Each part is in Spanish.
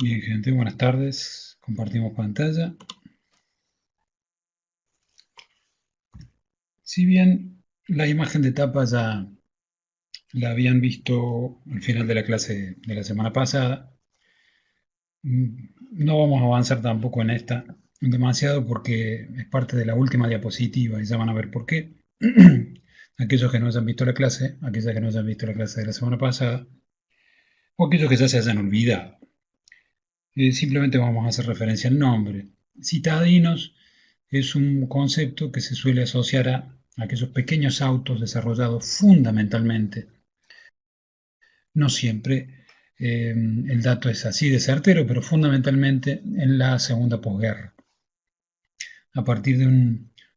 Bien, gente, buenas tardes. Compartimos pantalla. Si bien la imagen de tapa ya la habían visto al final de la clase de la semana pasada, no vamos a avanzar tampoco en esta demasiado porque es parte de la última diapositiva y ya van a ver por qué. Aquellos que no hayan visto la clase, aquellas que no hayan visto la clase de la semana pasada, o aquellos que ya se hayan olvidado. Simplemente vamos a hacer referencia al nombre. Citadinos es un concepto que se suele asociar a aquellos pequeños autos desarrollados fundamentalmente. No siempre el dato es así de certero, pero fundamentalmente en la segunda posguerra. A partir de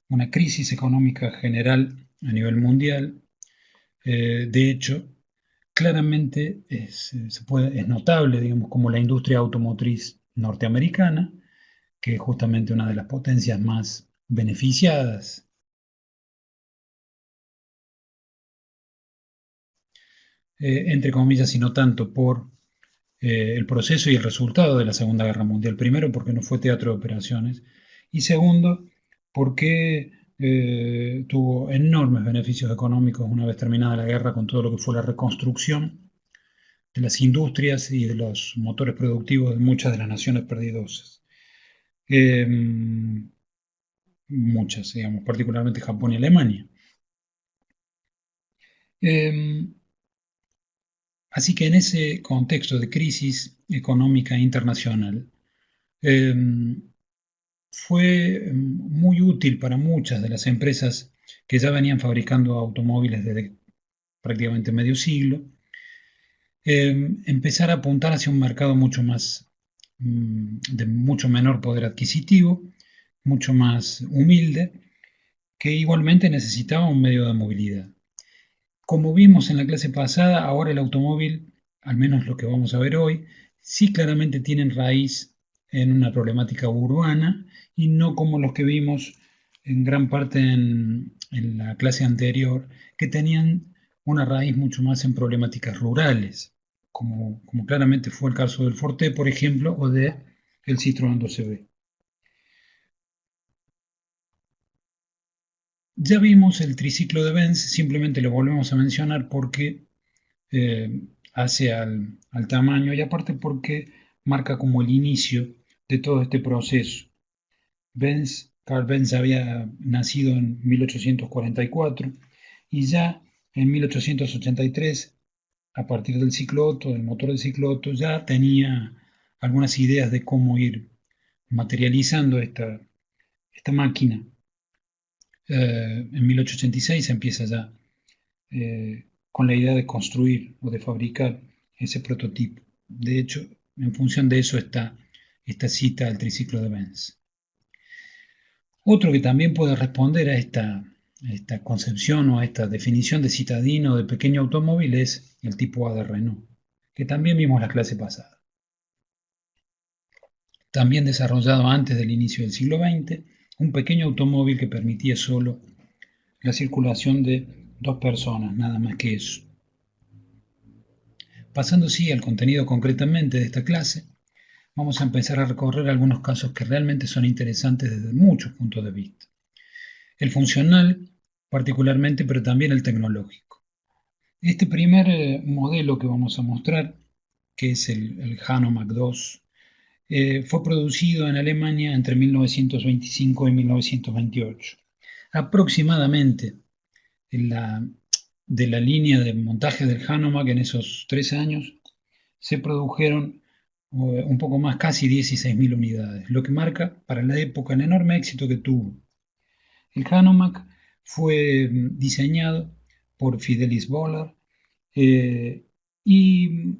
una crisis económica general a nivel mundial, de hecho, claramente es notable, digamos, como la industria automotriz norteamericana, que es justamente una de las potencias más beneficiadas, entre comillas, y no tanto por el proceso y el resultado de la Segunda Guerra Mundial. Primero, porque no fue teatro de operaciones, y segundo, porque tuvo enormes beneficios económicos una vez terminada la guerra con todo lo que fue la reconstrucción de las industrias y de los motores productivos de muchas de las naciones perdidosas. Eh, Muchas, digamos, particularmente Japón y Alemania. Eh, Así que en ese contexto de crisis económica internacional, eh, fue muy útil para muchas de las empresas que ya venían fabricando automóviles desde prácticamente medio siglo, empezar a apuntar hacia un mercado mucho más, de mucho menor poder adquisitivo, mucho más humilde, que igualmente necesitaba un medio de movilidad. Como vimos en la clase pasada, ahora el automóvil, al menos lo que vamos a ver hoy, sí claramente tienen raíz en una problemática urbana y no como los que vimos en gran parte en la clase anterior, que tenían una raíz mucho más en problemáticas rurales, como claramente fue el caso del Forte, por ejemplo, o de el Citroën 2CV. Ya vimos el triciclo de Benz, simplemente lo volvemos a mencionar porque hace al tamaño y aparte porque marca como el inicio de todo este proceso. Carl Benz había nacido en 1844 y ya en 1883, a partir del ciclo Otto, del motor del ciclo Otto, ya tenía algunas ideas de cómo ir materializando esta máquina. En 1886 empieza ya con la idea de construir o de fabricar ese prototipo. De hecho, en función de eso está esta cita al triciclo de Benz. Otro que también puede responder a esta concepción o a esta definición de citadino de pequeño automóvil es el tipo A de Renault, que también vimos la clase pasada. También desarrollado antes del inicio del siglo XX, un pequeño automóvil que permitía solo la circulación de dos personas, nada más que eso. Pasando sí al contenido concretamente de esta clase, vamos a empezar a recorrer algunos casos que realmente son interesantes desde muchos puntos de vista. El funcional, particularmente, pero también el tecnológico. Este primer modelo que vamos a mostrar, que es el Hanomag 2, fue producido en Alemania entre 1925 y 1928. Aproximadamente en de la línea de montaje del Hanomag en esos 3 años se produjeron un poco más, casi 16.000 unidades, lo que marca para la época el enorme éxito que tuvo. El Hanomag fue diseñado por Fidelis Boller y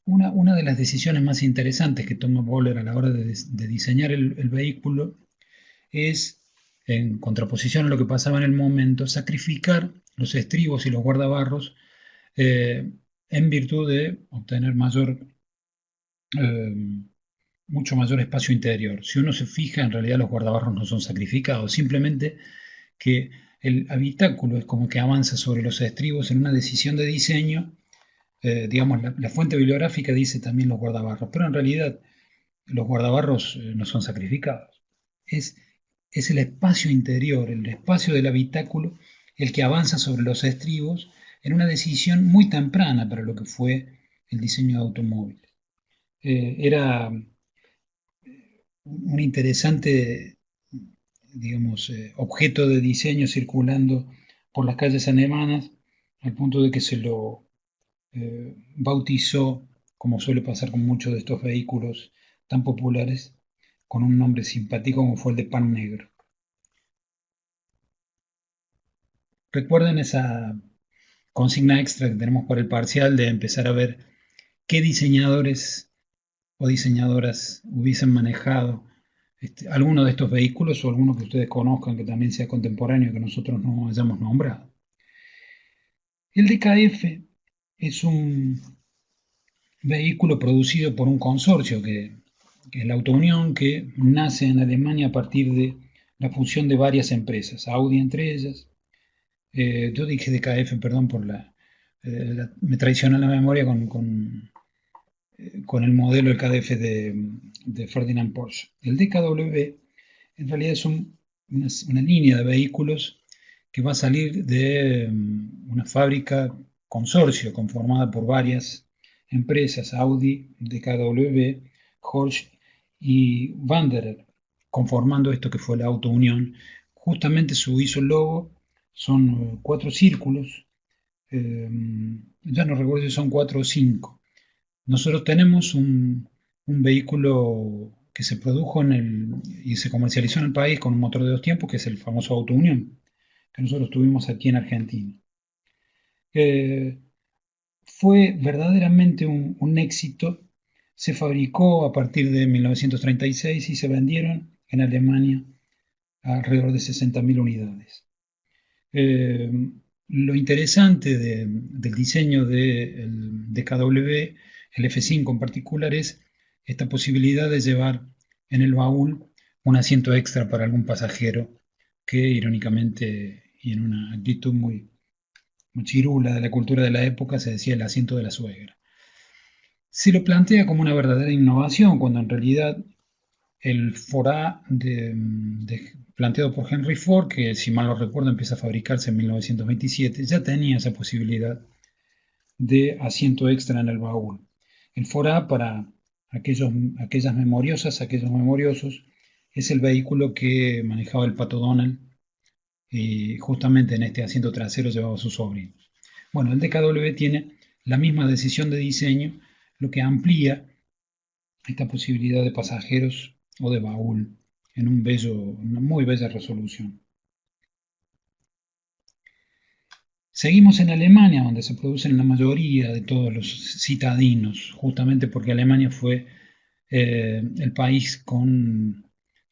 una de las decisiones más interesantes que toma Boller a la hora de diseñar el vehículo es, en contraposición a lo que pasaba en el momento, sacrificar los estribos y los guardabarros en virtud de obtener eh, mucho mayor espacio interior. Si uno se fija, en realidad los guardabarros no son sacrificados, simplemente que el habitáculo es como que avanza sobre los estribos en una decisión de diseño digamos, la fuente bibliográfica dice también los guardabarros, pero en realidad los guardabarros no son sacrificados. Es, es el espacio interior, el espacio del habitáculo, el que avanza sobre los estribos en una decisión muy temprana para lo que fue el diseño de automóviles. Era un interesante, digamos, objeto de diseño circulando por las calles alemanas, al punto de que se lo bautizó, como suele pasar con muchos de estos vehículos tan populares, con un nombre simpático como fue el de Pan Negro. Recuerden esa consigna extra que tenemos para el parcial de empezar a ver qué diseñadores o diseñadoras hubiesen manejado alguno de estos vehículos o alguno que ustedes conozcan que también sea contemporáneo que nosotros no hayamos nombrado. El DKF es un vehículo producido por un consorcio que es la Auto-Unión, que nace en Alemania a partir de la fusión de varias empresas, Audi entre ellas. Yo dije DKF, perdón por me traiciona la memoria con el modelo del KDF de Ferdinand Porsche. El DKW en realidad es una línea de vehículos que va a salir de una fábrica consorcio conformada por varias empresas, Audi, DKW, Horsch y Wanderer, conformando esto que fue la Auto Unión. Justamente su hizo el logo, son cuatro círculos, ya no recuerdo si son cuatro o cinco. Nosotros tenemos un vehículo que se produjo y se comercializó en el país con un motor de dos tiempos, que es el famoso Auto Unión, que nosotros tuvimos aquí en Argentina. Eh, Fue verdaderamente un éxito. Se fabricó a partir de 1936 y se vendieron en Alemania alrededor de 60.000 unidades. Eh, lo interesante del diseño de KW, el F5 en particular, es esta posibilidad de llevar en el baúl un asiento extra para algún pasajero que irónicamente y en una actitud muy chirula de la cultura de la época se decía el asiento de la suegra. Se lo plantea como una verdadera innovación cuando en realidad el Ford planteado por Henry Ford, que si mal no recuerdo empieza a fabricarse en 1927, ya tenía esa posibilidad de asiento extra en el baúl. El Ford A, para aquellas memoriosas, aquellos memoriosos, es el vehículo que manejaba el Pato Donald y justamente en este asiento trasero llevaba a sus sobrinos. Bueno, el DKW tiene la misma decisión de diseño, lo que amplía esta posibilidad de pasajeros o de baúl en una muy bella resolución. Seguimos en Alemania, donde se producen la mayoría de todos los citadinos, justamente porque Alemania fue el país con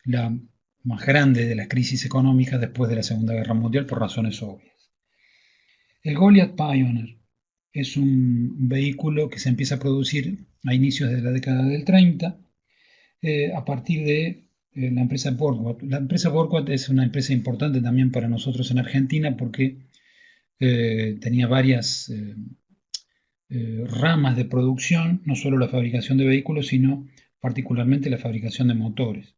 la más grande de las crisis económicas después de la Segunda Guerra Mundial por razones obvias. El Goliath Pioneer es un vehículo que se empieza a producir a inicios de la década del 30 a partir de la empresa Borgward. La empresa Borgward es una empresa importante también para nosotros en Argentina porque tenía varias ramas de producción, no solo la fabricación de vehículos, sino particularmente la fabricación de motores.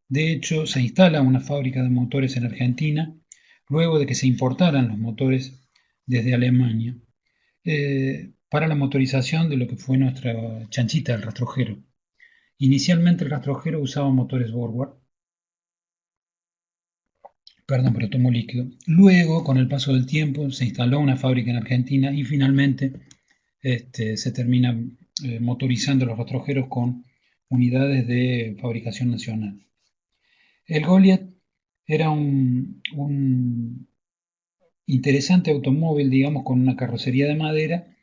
De hecho, se instala una fábrica de motores en Argentina luego de que se importaran los motores desde Alemania para la motorización de lo que fue nuestra chanchita, el rastrojero. Inicialmente el rastrojero usaba motores Borgward, perdón, pero tomo líquido. Luego, con el paso del tiempo, se instaló una fábrica en Argentina y finalmente se termina motorizando los rastrojeros con unidades de fabricación nacional. El Goliath era un interesante automóvil, digamos, con una carrocería de madera.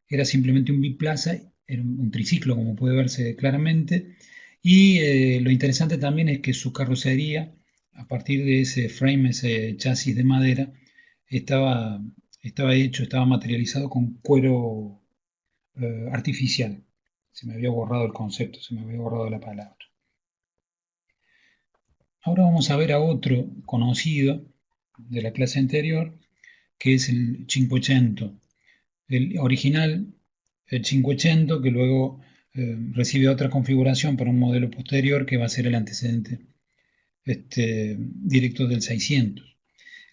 Era simplemente un biplaza, era un triciclo, como puede verse claramente. Y lo interesante también es que su carrocería, a partir de ese frame, ese chasis de madera, estaba, estaba materializado con cuero artificial. Se me había borrado el concepto, se me había borrado la palabra. Ahora vamos a ver a otro conocido de la clase anterior, que es el Cinquecento. El original el 500, que luego recibe otra configuración para un modelo posterior que va a ser el antecedente directo del 600.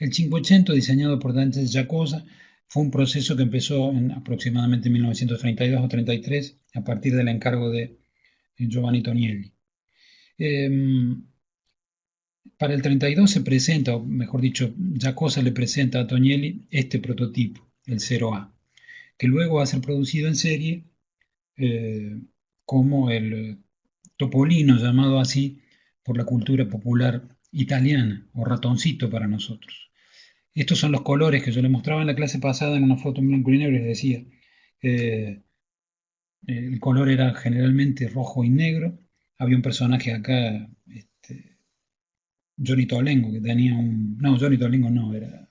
El 500, diseñado por Dante Giacosa, fue un proceso que empezó en aproximadamente 1932 o 33, a partir del encargo de Giovanni Tonielli. Para el 32 se presenta, o mejor dicho, Giacosa le presenta a Tonielli este prototipo, el 0A, que luego va a ser producido en serie eh, como el topolino, llamado así por la cultura popular italiana, o ratoncito para nosotros. Estos son los colores que yo le mostraba en la clase pasada en una foto en blanco y negro y les decía. eh, el color era generalmente rojo y negro. Había un personaje acá, Johnny Tolengo, que tenía un... No, Johnny Tolengo no, era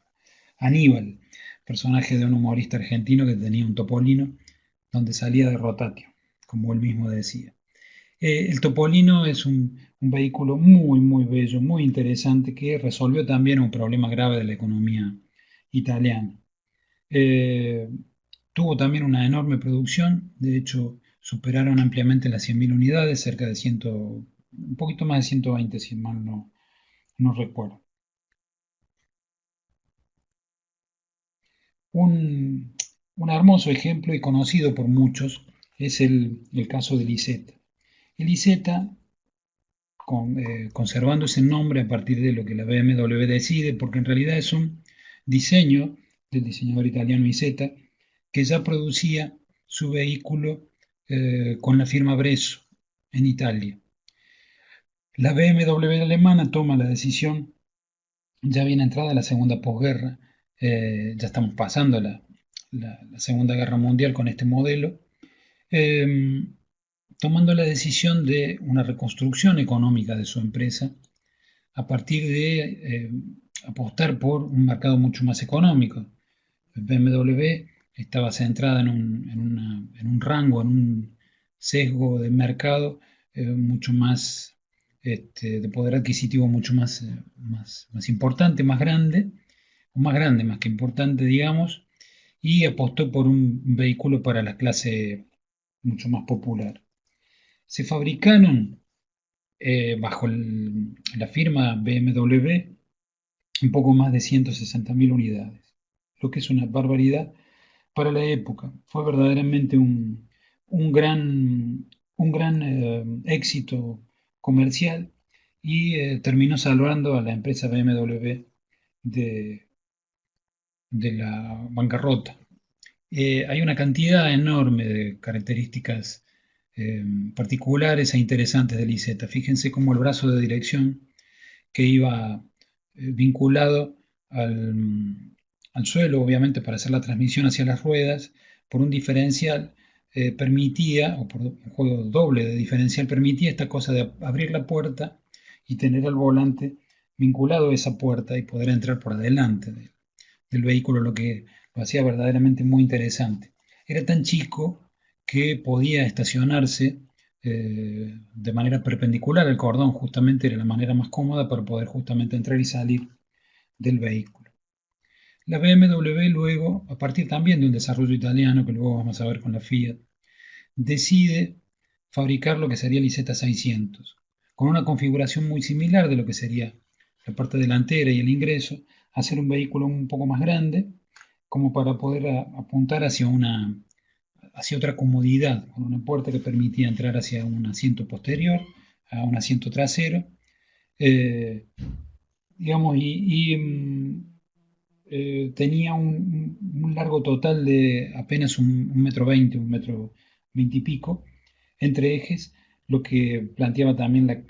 Aníbal, personaje de un humorista argentino que tenía un topolino donde salía de rotatio, como él mismo decía. El Topolino es un vehículo muy, muy bello, muy interesante, que resolvió también un problema grave de la economía italiana. Eh, Tuvo también una enorme producción, de hecho superaron ampliamente las 100.000 unidades, cerca de 100, un poquito más de 120, si mal no recuerdo. Un, un hermoso ejemplo y conocido por muchos es el caso de Isetta. El Isetta, conservando ese nombre a partir de lo que la BMW decide, porque en realidad es un diseño del diseñador italiano Isetta, que ya producía su vehículo con la firma Bresso en Italia. La BMW alemana toma la decisión, ya viene entrada la segunda posguerra, ya estamos pasando la Segunda Guerra Mundial con este modelo, eh, tomando la decisión de una reconstrucción económica de su empresa a partir de apostar por un mercado mucho más económico. BMW estaba centrada en un rango, en un sesgo de mercado mucho más, de poder adquisitivo mucho más importante, más grande más que importante, digamos, y apostó por un vehículo para la clase mucho más popular. Se fabricaron bajo la firma BMW un poco más de 160.000 unidades, lo que es una barbaridad para la época. Fue verdaderamente un gran éxito comercial y terminó salvando a la empresa BMW de, de la bancarrota. Hay una cantidad enorme de características eh, particulares e interesantes del IZ. Fíjense cómo el brazo de dirección que iba vinculado al suelo, obviamente para hacer la transmisión hacia las ruedas, por un diferencial permitía, o por un juego doble de diferencial, permitía esta cosa de abrir la puerta y tener al volante vinculado a esa puerta y poder entrar por adelante del vehículo, lo que lo hacía verdaderamente muy interesante. Era tan chico que podía estacionarse de manera perpendicular al cordón, justamente era la manera más cómoda para poder justamente entrar y salir del vehículo. La BMW luego, a partir también de un desarrollo italiano que luego vamos a ver con la Fiat, decide fabricar lo que sería el IZ600, con una configuración muy similar de lo que sería la parte delantera y el ingreso, hacer un vehículo un poco más grande, como para poder apuntar hacia otra comodidad, con una puerta que permitía entrar hacia un asiento posterior, a un asiento trasero, eh, digamos, tenía un largo total de apenas un metro veinte, un metro veinte y pico, entre ejes, lo que planteaba también la-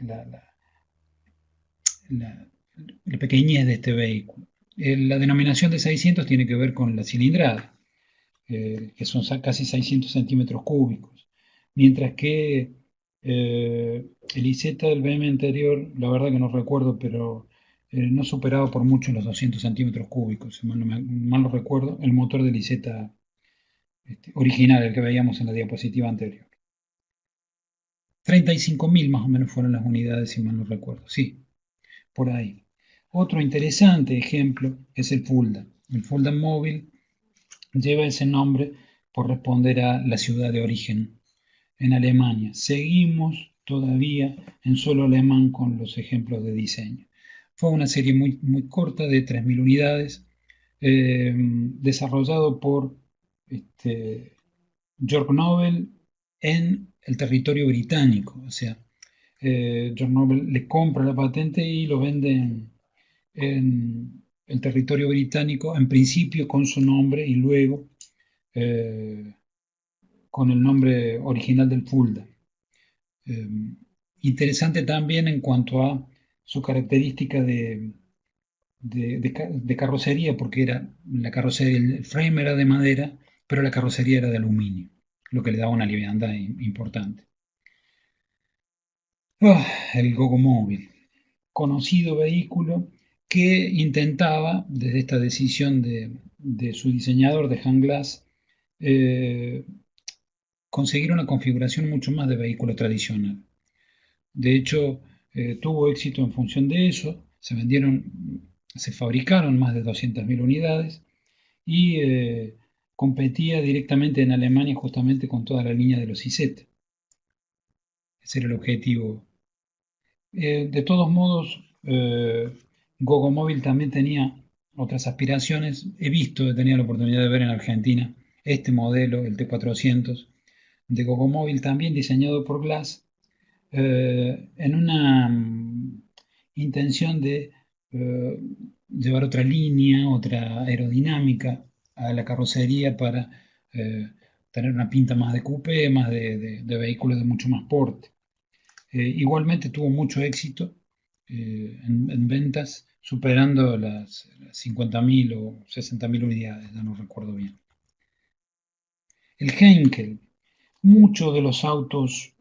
la pequeñez de este vehículo. La denominación de 600 tiene que ver con la cilindrada, que son casi 600 centímetros cúbicos, mientras que el IZ del BM anterior, la verdad que no recuerdo, pero no superaba por mucho los 200 centímetros cúbicos, si mal no recuerdo, el motor del IZ original, el que veíamos en la diapositiva anterior. 35.000 más o menos fueron las unidades, si mal no recuerdo, sí, por ahí. Otro interesante ejemplo es el Fulda. El Fulda móvil lleva ese nombre por responder a la ciudad de origen en Alemania. Seguimos todavía en solo alemán con los ejemplos de diseño. Fue una serie muy corta de 3.000 unidades, desarrollado por George Nobel en el territorio británico. O sea, George Nobel le compra la patente y lo vende en el territorio británico, en principio con su nombre y luego eh, con el nombre original del Fulda. Eh, Interesante también en cuanto a su característica de carrocería, porque era la carrocería, el frame era de madera, pero la carrocería era de aluminio, lo que le daba una liviandad importante. El Gogomóvil, conocido vehículo que intentaba, desde esta decisión de su diseñador, de Han Glass, eh, conseguir una configuración mucho más de vehículo tradicional. De hecho, tuvo éxito en función de eso, se fabricaron más de 200.000 unidades y competía directamente en Alemania justamente con toda la línea de los IZ. Ese era el objetivo. De todos modos, Gogomóvil también tenía otras aspiraciones. He tenido la oportunidad de ver en Argentina este modelo, el T400, de Gogomóvil, también diseñado por Glass, en una intención de eh, llevar otra línea, otra aerodinámica a la carrocería para eh, tener una pinta más de coupé, más de vehículos de mucho más porte. Igualmente tuvo mucho éxito en ventas, superando las 50.000 o 60.000 unidades, ya no recuerdo bien. El Heinkel, muchos de los autos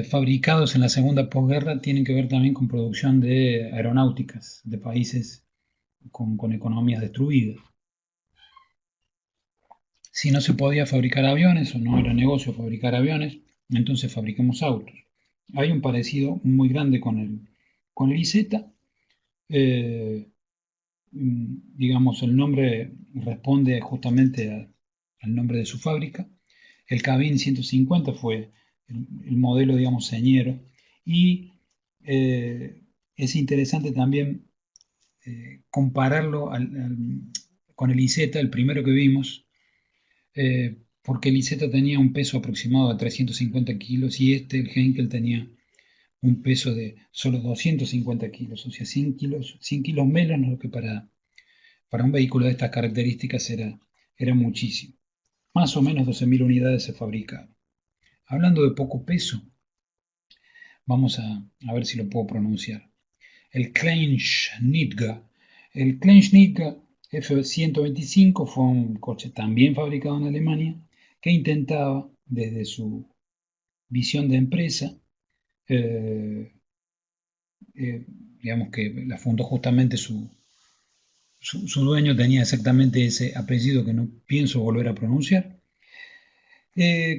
fabricados en la segunda posguerra tienen que ver también con producción de aeronáuticas de países con economías destruidas. Si no se podía fabricar aviones o no era negocio fabricar aviones, entonces fabricamos autos. Hay un parecido muy grande con el IZ. Eh, digamos, el nombre responde justamente al nombre de su fábrica. El Cabin 150 fue el modelo, digamos, señero. Y es interesante también compararlo con el IZ, el primero que vimos, porque el IZ tenía un peso aproximado de 350 kilos y el Heinkel tenía un peso de solo 250 kilos, o sea, 100 kilos menos, lo que para un vehículo de estas características era muchísimo. Más o menos 12.000 unidades se fabricaron. Hablando de poco peso, vamos a ver si lo puedo pronunciar. El Kleinschnitger. El Kleinschnitger F-125 fue un coche también fabricado en Alemania que intentaba, desde su visión de empresa, eh, digamos que la fundó justamente su dueño, tenía exactamente ese apellido que no pienso volver a pronunciar.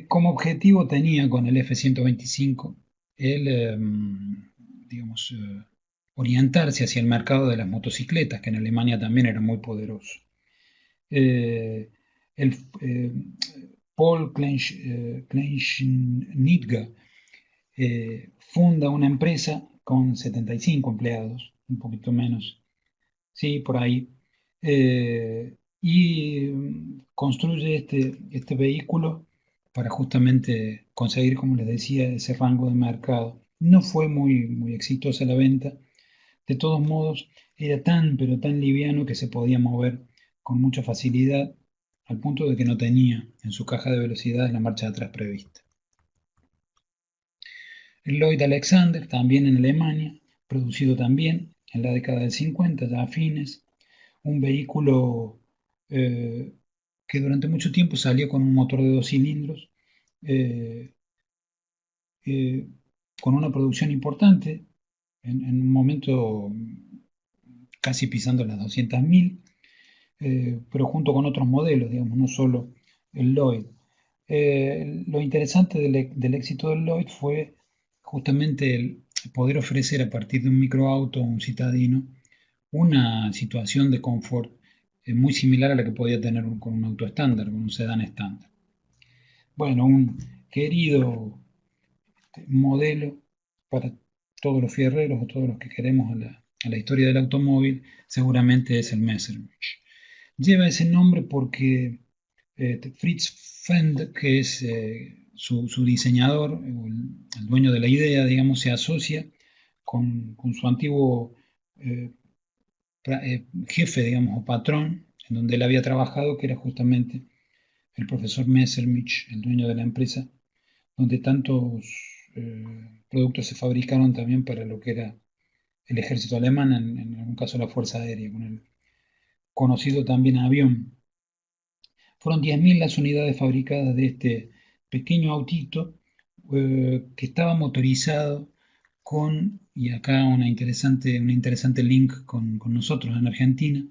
Como objetivo tenía con el F-125 el, digamos, orientarse hacia el mercado de las motocicletas, que en Alemania también era muy poderoso. Eh, el, eh, Paul Kleinschnitger funda una empresa con 75 empleados, un poquito menos, sí, por ahí, y construye este vehículo para justamente conseguir, como les decía, ese rango de mercado. No fue muy exitosa la venta. De todos modos, era tan, pero tan liviano que se podía mover con mucha facilidad, al punto de que no tenía en su caja de velocidades la marcha de atrás prevista. El Lloyd Alexander, también en Alemania, producido también en la década del 50, ya a fines, un vehículo eh, que durante mucho tiempo salió con un motor de 2 cilindros, eh, eh, con una producción importante, en un momento casi pisando las 200.000, pero junto con otros modelos, digamos, no solo el Lloyd. Lo interesante del éxito del Lloyd fue justamente el poder ofrecer a partir de un microauto, un citadino, una situación de confort muy similar a la que podía tener con un auto estándar, con un sedán estándar. Bueno, un querido modelo para todos los fierreros o todos los que queremos a la historia del automóvil, seguramente es el Messerschmitt. Lleva ese nombre porque Fritz Fend, que es su diseñador, el dueño de la idea, digamos, se asocia con su antiguo eh, jefe, digamos, o patrón, en donde él había trabajado, que era justamente el profesor Messerschmitt, el dueño de la empresa, donde tantos productos se fabricaron también para lo que era el ejército alemán, en algún caso la Fuerza Aérea, con el conocido también avión. Fueron 10.000 las unidades fabricadas de este pequeño autito que estaba motorizado con, y acá un interesante link con nosotros en Argentina,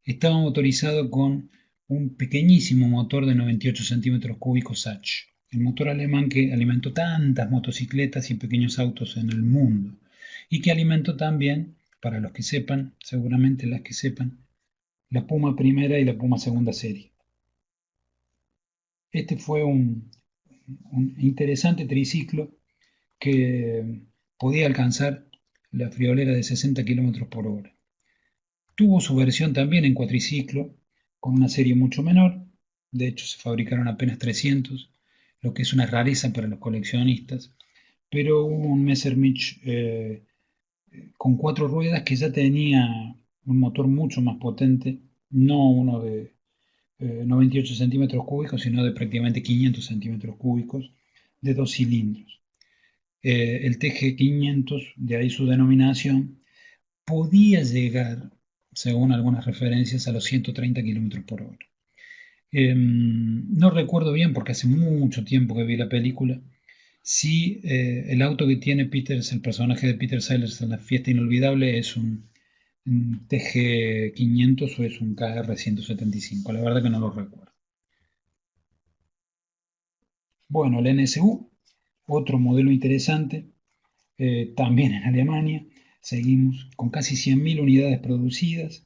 estaba motorizado con un pequeñísimo motor de 98 centímetros cúbicos Sachs, el motor alemán que alimentó tantas motocicletas y pequeños autos en el mundo, y que alimentó también, para los que sepan, seguramente las que sepan, la Puma primera y la Puma segunda serie. Este fue un interesante triciclo que podía alcanzar la friolera de 60 kilómetros por hora. Tuvo su versión también en cuatriciclo, con una serie mucho menor. De hecho, se fabricaron apenas 300, lo que es una rareza para los coleccionistas. Pero hubo un Messerschmitt con cuatro ruedas que ya tenía un motor mucho más potente, no uno de 98 centímetros cúbicos, sino de prácticamente 500 centímetros cúbicos, de dos cilindros. El TG500, de ahí su denominación, podía llegar, según algunas referencias, a los 130 kilómetros por hora. No recuerdo bien, porque hace mucho tiempo que vi la película, si el auto que tiene Peter, el personaje de Peter Sellers en La Fiesta Inolvidable, es un TG500 o es un KR175. La verdad que no lo recuerdo. Bueno, el NSU, otro modelo interesante, también en Alemania. Seguimos con casi 100.000 unidades producidas.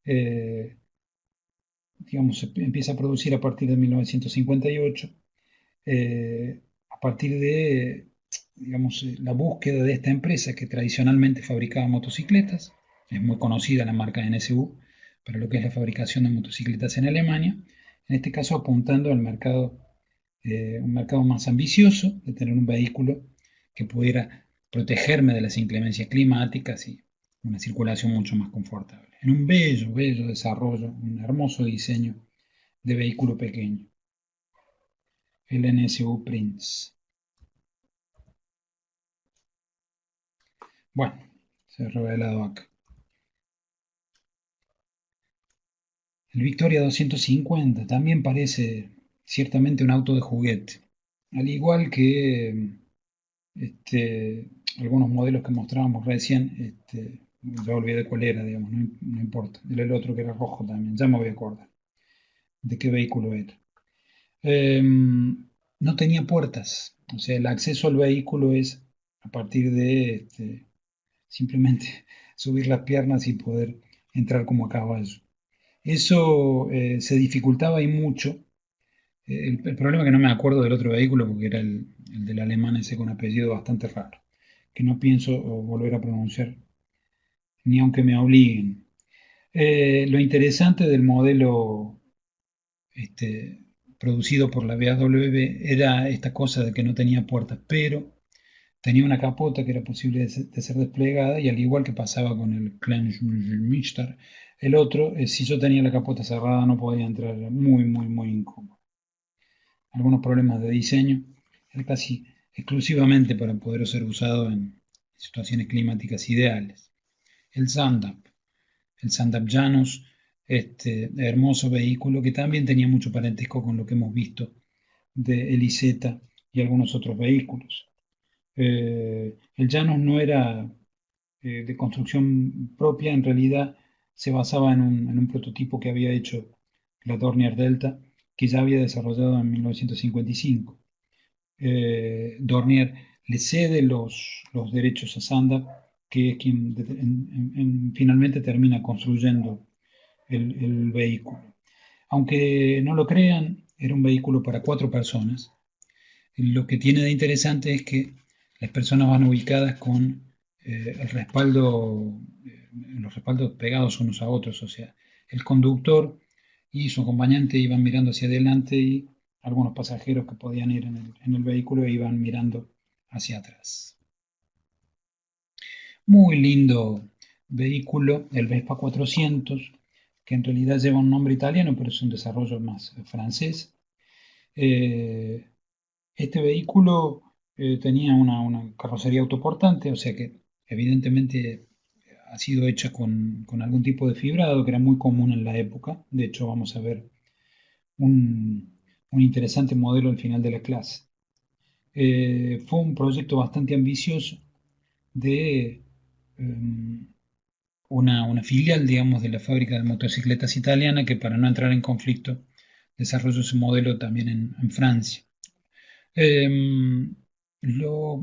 Eh, digamos, se empieza a producir a partir de 1958. A partir de, digamos, la búsqueda de esta empresa que tradicionalmente fabricaba motocicletas. Es muy conocida la marca NSU para lo que es la fabricación de motocicletas en Alemania. En este caso apuntando al mercado, un mercado más ambicioso, de tener un vehículo que pudiera protegerme de las inclemencias climáticas y una circulación mucho más confortable. En un bello, bello desarrollo, un hermoso diseño de vehículo pequeño, el NSU Prince. Bueno, se ha revelado acá. El Victoria 250 también parece ciertamente un auto de juguete, al igual que algunos modelos que mostrábamos recién, ya olvidé cuál era, digamos, no, no importa. Era el otro que era rojo también, ya me voy a acordar de qué vehículo era. No tenía puertas, o sea, el acceso al vehículo es a partir de simplemente subir las piernas y poder entrar como a caballo. Eso se dificultaba y mucho. El problema es que no me acuerdo del otro vehículo porque era el del alemán ese con apellido bastante raro, que no pienso volver a pronunciar ni aunque me obliguen. Lo interesante del modelo este, producido por la BMW era esta cosa de que no tenía puertas, pero tenía una capota que era posible de ser desplegada y al igual que pasaba con el Kleinmeister, el otro, si yo tenía la capota cerrada no podía entrar, era muy, muy, muy incómodo. Algunos problemas de diseño, era casi exclusivamente para poder ser usado en situaciones climáticas ideales. El Zandap, el Zandap Janus, este hermoso vehículo que también tenía mucho parentesco con lo que hemos visto de Eliseta y algunos otros vehículos. El Janus no era de construcción propia, en realidad se basaba en un prototipo que había hecho la Dornier Delta, que ya había desarrollado en 1955. Dornier le cede los derechos a Sanda, que es quien finalmente termina construyendo el vehículo. Aunque no lo crean, era un vehículo para 4 personas. Lo que tiene de interesante es que las personas van ubicadas con el respaldo, los respaldos pegados unos a otros, o sea, el conductor y su acompañante iban mirando hacia adelante y algunos pasajeros que podían ir en el vehículo iban mirando hacia atrás. Muy lindo vehículo, el Vespa 400, que en realidad lleva un nombre italiano, pero es un desarrollo más francés. Eh, Este vehículo tenía una carrocería autoportante, o sea que evidentemente ha sido hecha con algún tipo de fibrado que era muy común en la época. De hecho, vamos a ver un interesante modelo al final de la clase. Fue un proyecto bastante ambicioso de una filial, digamos, de la fábrica de motocicletas italiana que para no entrar en conflicto desarrolló ese modelo también en Francia. Lo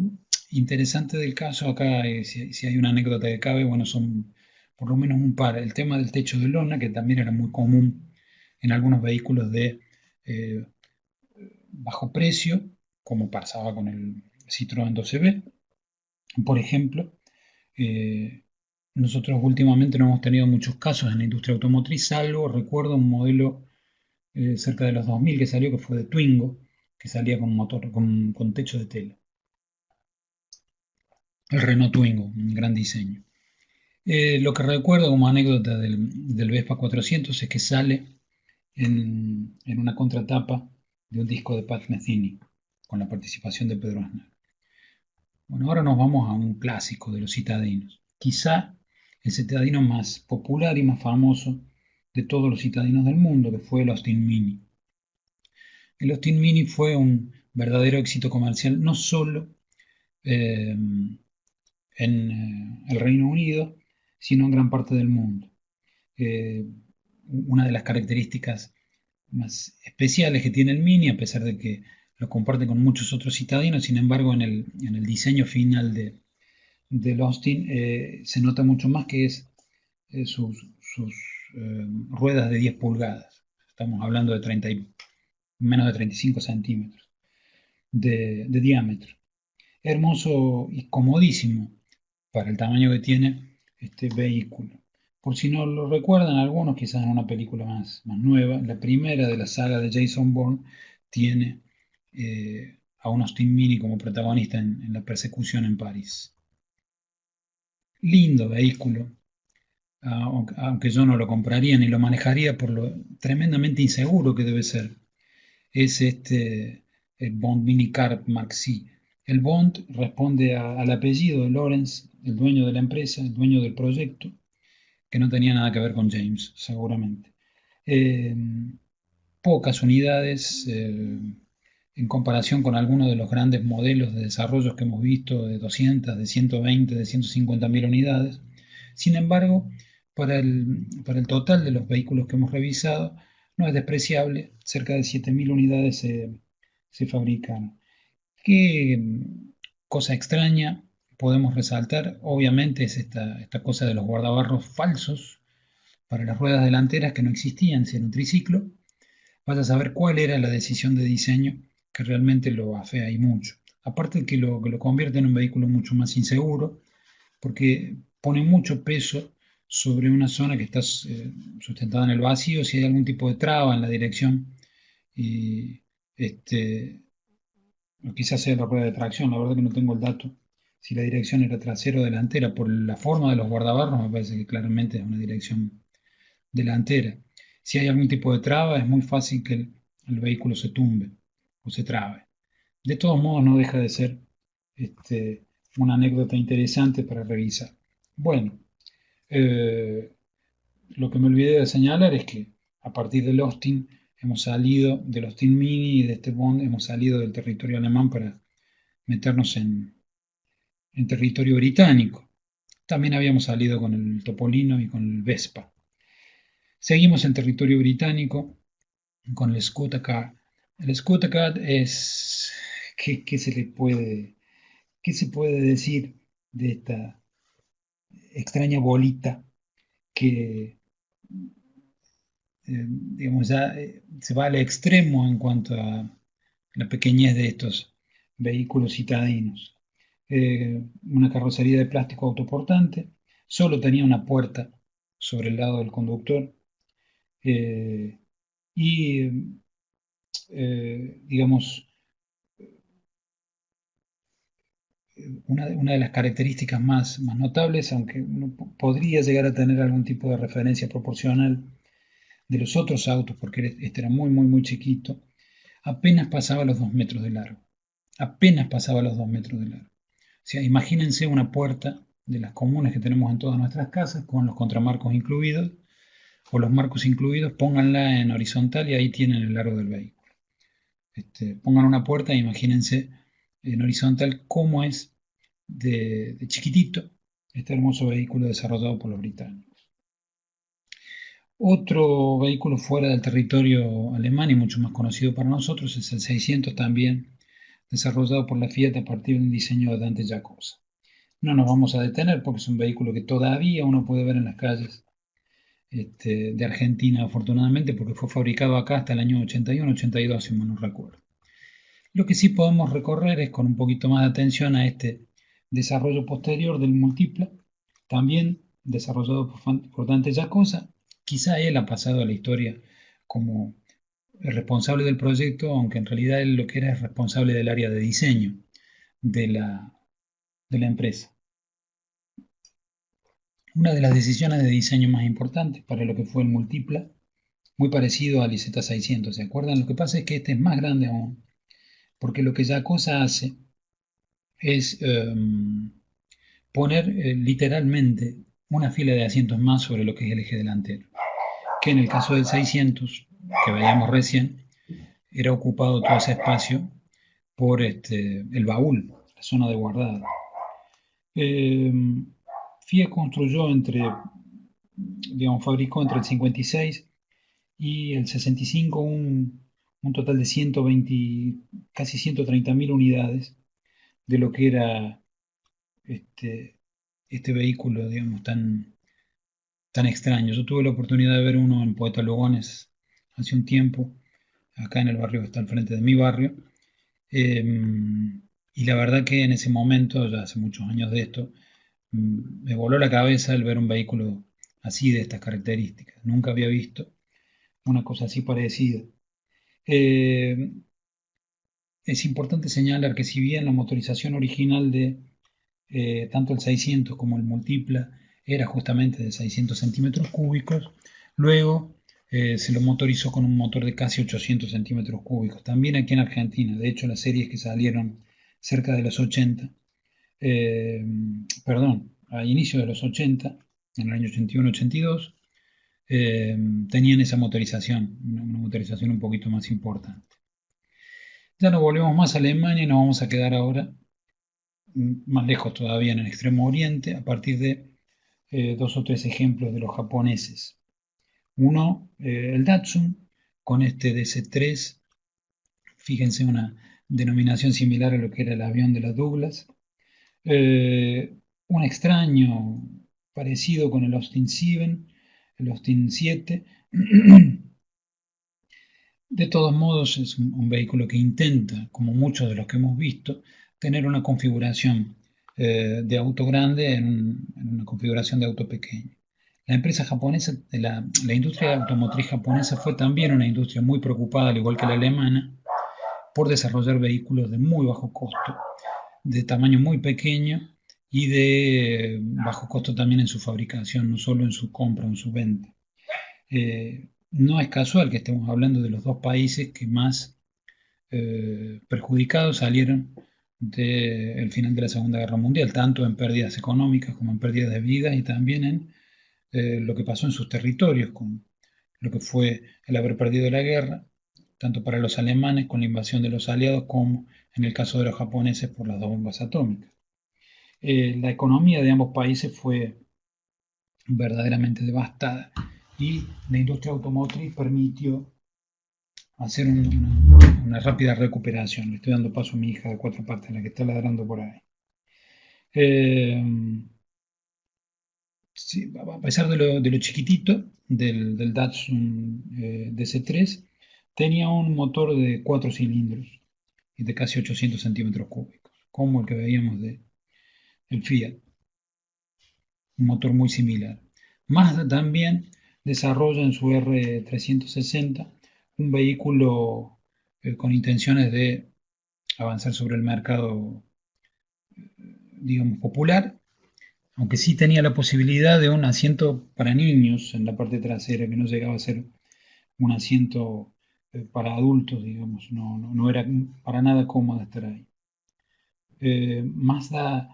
interesante del caso acá, si hay una anécdota que cabe, bueno, son por lo menos un par. El tema del techo de lona, que también era muy común en algunos vehículos de eh, bajo precio, como pasaba con el Citroën 12B, por ejemplo. Eh, Nosotros últimamente no hemos tenido muchos casos en la industria automotriz, salvo recuerdo un modelo cerca de los 2000 que salió, que fue de Twingo, que salía con motor, con techo de tela. El Renault Twingo, un gran diseño. Lo que recuerdo como anécdota del Vespa 400 es que sale en una contratapa de un disco de Pat Metheny, con la participación de Pedro Aznar. Bueno, ahora nos vamos a un clásico de los citadinos. Quizá el citadino más popular y más famoso de todos los citadinos del mundo, que fue el Austin Mini. El Austin Mini fue un verdadero éxito comercial, no solo eh, en el Reino Unido, sino en gran parte del mundo. Eh, una de las características más especiales que tiene el Mini, a pesar de que lo comparte con muchos otros citadinos, sin embargo, en el diseño final del Austin se nota mucho más que es sus ruedas de 10 pulgadas. Estamos hablando de menos de 35 centímetros de diámetro. Hermoso y comodísimo para el tamaño que tiene este vehículo. Por si no lo recuerdan algunos, quizás en una película más nueva, la primera de la saga de Jason Bourne tiene a un Austin Mini como protagonista en la persecución en París. Lindo vehículo, aunque yo no lo compraría ni lo manejaría por lo tremendamente inseguro que debe ser. Es el Bond Minicar Mark C. El Bond responde al apellido de Lawrence, el dueño de la empresa, el dueño del proyecto, que no tenía nada que ver con James, seguramente. Eh, Pocas unidades en comparación con algunos de los grandes modelos de desarrollos que hemos visto, de 200, de 120, de 150.000 unidades. Sin embargo, para el total de los vehículos que hemos revisado, no es despreciable, cerca de 7.000 unidades se fabrican. ¿Qué cosa extraña podemos resaltar? Obviamente es esta cosa de los guardabarros falsos para las ruedas delanteras que no existían, si era un triciclo. Vas a saber cuál era la decisión de diseño que realmente lo afea y mucho. Aparte que lo convierte en un vehículo mucho más inseguro, porque pone mucho peso sobre una zona que está sustentada en el vacío, si hay algún tipo de traba en la dirección, y este, o quizás sea la rueda de tracción, la verdad que no tengo el dato, si la dirección era trasera o delantera, por la forma de los guardabarros me parece que claramente es una dirección delantera. Si hay algún tipo de traba, es muy fácil que el vehículo se tumbe o se trabe. De todos modos, no deja de ser este, una anécdota interesante para revisar. Bueno, eh, lo que me olvidé de señalar es que a partir del Austin hemos salido, del Austin Mini y de este Bond, hemos salido del territorio alemán para meternos en territorio británico. También habíamos salido con el Topolino y con el Vespa. Seguimos en territorio británico con el Scooter. El Scooter es, ¿qué se puede decir de esta extraña bolita que digamos, ya se va al extremo en cuanto a la pequeñez de estos vehículos citadinos. Una carrocería de plástico autoportante, solo tenía una puerta sobre el lado del conductor eh, y, digamos, una de las características más notables, aunque uno podría llegar a tener algún tipo de referencia proporcional de los otros autos, porque este era muy chiquito, apenas pasaba los 2 metros de largo. Apenas pasaba los 2 metros de largo. O sea, imagínense una puerta de las comunes que tenemos en todas nuestras casas, con los contramarcos incluidos, o los marcos incluidos, pónganla en horizontal y ahí tienen el largo del vehículo. Pongan una puerta e imagínense en horizontal cómo es de chiquitito este hermoso vehículo desarrollado por los británicos. Otro vehículo fuera del territorio alemán y mucho más conocido para nosotros es el 600 también, desarrollado por la Fiat a partir de un diseño de Dante Giacosa. No nos vamos a detener porque es un vehículo que todavía uno puede ver en las calles de Argentina, afortunadamente, porque fue fabricado acá hasta el año 81, 82, si mal no recuerdo. Lo que sí podemos recorrer es con un poquito más de atención a este desarrollo posterior del Multipla, también desarrollado por Dante Giacosa. Quizá él ha pasado a la historia como el responsable del proyecto, aunque en realidad él lo que era es responsable del área de diseño de la empresa. Una de las decisiones de diseño más importantes para lo que fue el Multipla, muy parecido al IZ600, ¿se acuerdan? Lo que pasa es que este es más grande aún, porque lo que Giacosa hace es poner literalmente una fila de asientos más sobre lo que es el eje delantero, que en el caso del 600, que veíamos recién, era ocupado todo ese espacio por el baúl, la zona de guardado. Fiat construyó fabricó entre el 56 y el 65 un total de 120, casi 130.000 unidades de lo que era este vehículo, digamos, tan extraño. Yo tuve la oportunidad de ver uno en Poeta Lugones hace un tiempo, acá en el barrio que está al frente de mi barrio, y la verdad que en ese momento, ya hace muchos años de esto, me voló la cabeza el ver un vehículo así de estas características. Nunca había visto una cosa así parecida. Eh, es importante señalar que si bien la motorización original de tanto el 600 como el Multipla era justamente de 600 centímetros cúbicos, luego se lo motorizó con un motor de casi 800 centímetros cúbicos, también aquí en Argentina. De hecho, las series que salieron cerca de los 80, perdón, a inicio de los 80, en el año 81-82, tenían esa motorización, una motorización un poquito más importante. Ya nos volvemos más a Alemania y nos vamos a quedar ahora más lejos todavía en el extremo oriente, a partir de dos o tres ejemplos de los japoneses. Uno, el Datsun, con este DC-3, fíjense una denominación similar a lo que era el avión de las Douglas. Un extraño parecido con el Austin 7, el Austin 7. De todos modos, es un vehículo que intenta, como muchos de los que hemos visto, tener una configuración de auto grande en una configuración de auto pequeño. La empresa japonesa, la industria automotriz japonesa fue también una industria muy preocupada, al igual que la alemana, por desarrollar vehículos de muy bajo costo, de tamaño muy pequeño y de bajo costo también en su fabricación, no solo en su compra o en su venta. No es casual que estemos hablando de los dos países que más perjudicados salieron del final de la Segunda Guerra Mundial, tanto en pérdidas económicas como en pérdidas de vidas y también en lo que pasó en sus territorios, con lo que fue el haber perdido la guerra, tanto para los alemanes con la invasión de los aliados como en el caso de los japoneses por las dos bombas atómicas. La economía de ambos países fue verdaderamente devastada y la industria automotriz permitió hacer una rápida recuperación. Le estoy dando paso a mi hija de 4 partes, la que está ladrando por ahí. Eh, sí, a pesar de lo chiquitito del Datsun DC3, tenía un motor de 4 cilindros y de casi 800 centímetros cúbicos, como el que veíamos el Fiat, un motor muy similar. Mazda también desarrolla en su R360 un vehículo con intenciones de avanzar sobre el mercado, digamos, popular, aunque sí tenía la posibilidad de un asiento para niños en la parte trasera, que no llegaba a ser un asiento para adultos, digamos, no era para nada cómodo estar ahí. Mazda,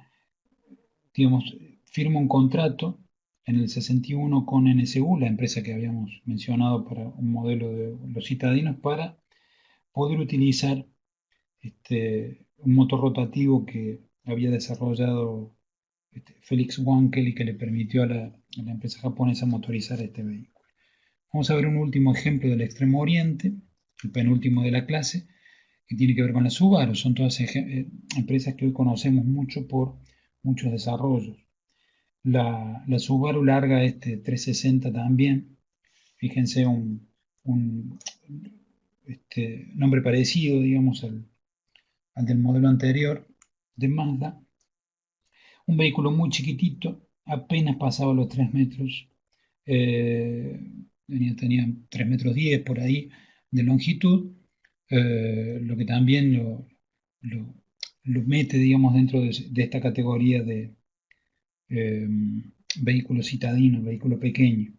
digamos, firma un contrato en el 61 con NSU, la empresa que habíamos mencionado para un modelo de los citadinos, para poder utilizar un motor rotativo que había desarrollado Felix Wankel y que le permitió a la empresa japonesa motorizar este vehículo. Vamos a ver un último ejemplo del Extremo Oriente, el penúltimo de la clase, que tiene que ver con la Subaru. Son todas empresas que hoy conocemos mucho por muchos desarrollos. La Subaru larga este 360 también. Fíjense un nombre parecido, digamos, al del modelo anterior de Mazda. Un vehículo muy chiquitito, apenas pasaba los 3 metros, eh, tenía 3 metros 10 por ahí de longitud, lo que también lo- lo mete, digamos, dentro de esta categoría de eh, vehículo citadino, vehículo pequeño.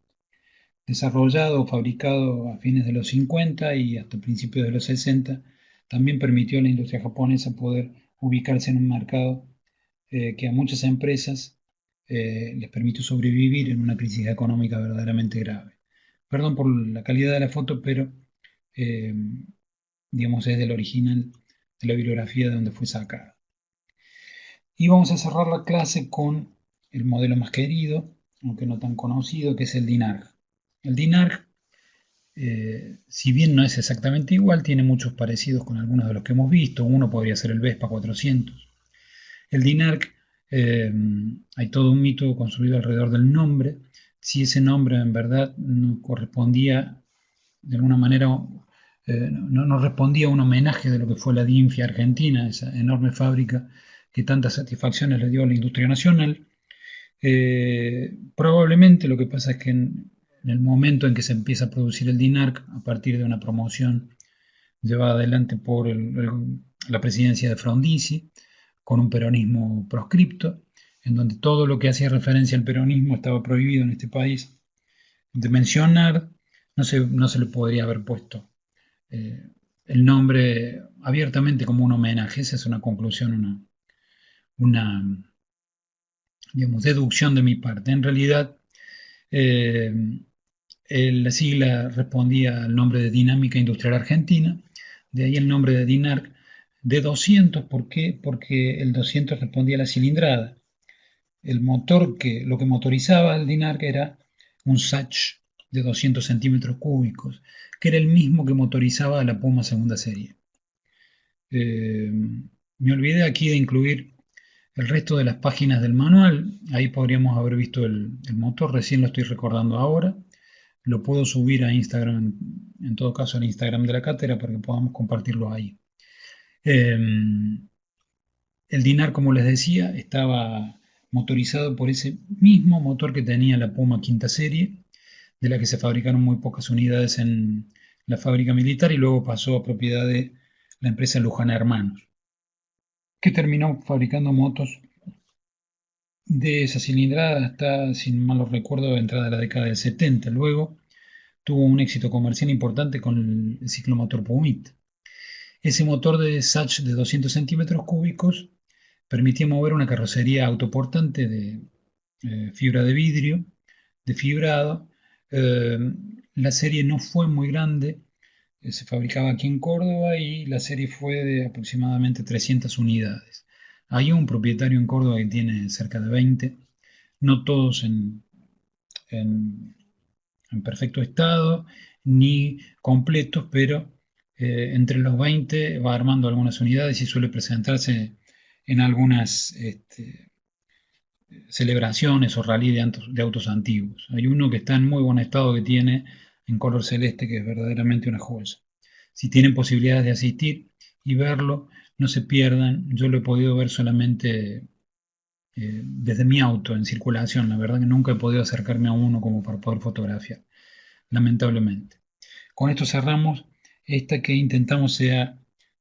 Desarrollado, fabricado a fines de los 50 y hasta principios de los 60, también permitió a la industria japonesa poder ubicarse en un mercado que a muchas empresas les permitió sobrevivir en una crisis económica verdaderamente grave. Perdón por la calidad de la foto, pero eh, digamos es del original de la bibliografía de donde fue sacada. Y vamos a cerrar la clase con el modelo más querido, aunque no tan conocido, que es el DINARG. El DINARG, si bien no es exactamente igual, tiene muchos parecidos con algunos de los que hemos visto. Uno podría ser el Vespa 400. El DINARC, hay todo un mito construido alrededor del nombre. Si ese nombre en verdad no correspondía, de alguna manera, no respondía a un homenaje de lo que fue la DINFIA Argentina, esa enorme fábrica que tantas satisfacciones le dio a la industria nacional. Probablemente lo que pasa es que en el momento en que se empieza a producir el DINARC, a partir de una promoción llevada adelante por la presidencia de Frondizi, con un peronismo proscripto, en donde todo lo que hacía referencia al peronismo estaba prohibido en este país. De mencionar, no se le podría haber puesto eh, el nombre abiertamente como un homenaje. Esa es una conclusión, una digamos, deducción de mi parte. En realidad, eh, la sigla respondía al nombre de Dinámica Industrial Argentina, de ahí el nombre de DINARC, de 200. ¿Por qué? Porque el 200 respondía a la cilindrada. El motor lo que motorizaba el DINARC era un Sach de 200 centímetros cúbicos, que era el mismo que motorizaba la Puma segunda serie. Eh, Me olvidé aquí de incluir el resto de las páginas del manual. Ahí podríamos haber visto el motor, recién lo estoy recordando ahora. Lo puedo subir a Instagram, en todo caso al Instagram de la cátedra, para que podamos compartirlo ahí. Eh, el Dinar, como les decía, estaba motorizado por ese mismo motor que tenía la Puma quinta serie, de la que se fabricaron muy pocas unidades en la fábrica militar y luego pasó a propiedad de la empresa Luján Hermanos, que terminó fabricando motos de esa cilindrada hasta, sin mal lo recuerdo, entrada de la década del 70. Luego tuvo un éxito comercial importante con el ciclomotor Pumit. Ese motor de Sach de 200 centímetros cúbicos permitía mover una carrocería autoportante de fibra de vidrio, de fibrado. Eh, la serie no fue muy grande, se fabricaba aquí en Córdoba y la serie fue de aproximadamente 300 unidades. Hay un propietario en Córdoba que tiene cerca de 20, no todos en, en perfecto estado ni completos, pero entre los 20 va armando algunas unidades y suele presentarse en algunas celebraciones o rally de autos antiguos. Hay uno que está en muy buen estado que tiene en color celeste, que es verdaderamente una joya. Si tienen posibilidades de asistir y verlo, no se pierdan. Yo lo he podido ver solamente desde mi auto en circulación. La verdad que nunca he podido acercarme a uno como para poder fotografiar, lamentablemente. Con esto cerramos esta que intentamos sea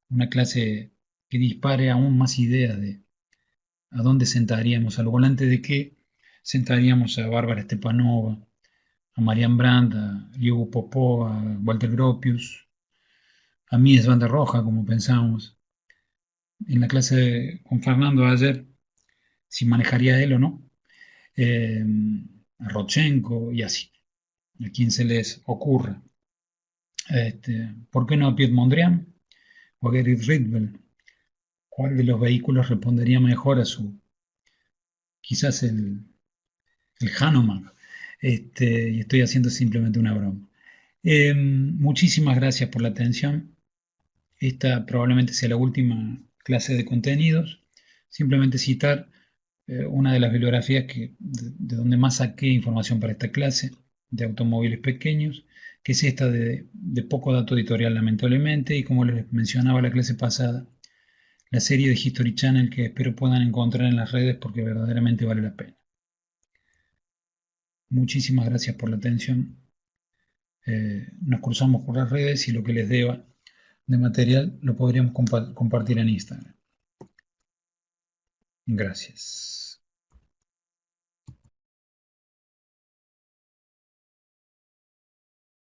una clase que dispare aún más ideas de a dónde sentaríamos, al volante de qué sentaríamos a Bárbara Stepanova, a Marian Brandt, a Diego Popó, a Walter Gropius, a Mies van der Rohe, como pensamos. En la clase con Fernando ayer, si manejaría él o no, eh, a Rodchenko y así, a quien se les ocurra. ¿Por qué no a Piet Mondrian o a Gerrit Rietveld? ¿Cuál de los vehículos respondería mejor a su, quizás el Hanuman? Y estoy haciendo simplemente una broma. Muchísimas gracias por la atención. Esta probablemente sea la última clase de contenidos. Simplemente citar una de las bibliografías de donde más saqué información para esta clase de automóviles pequeños, que es esta de poco dato editorial, lamentablemente, y como les mencionaba la clase pasada, la serie de History Channel que espero puedan encontrar en las redes porque verdaderamente vale la pena. Muchísimas gracias por la atención. Nos cruzamos por las redes y lo que les deba de material lo podríamos compartir en Instagram. Gracias.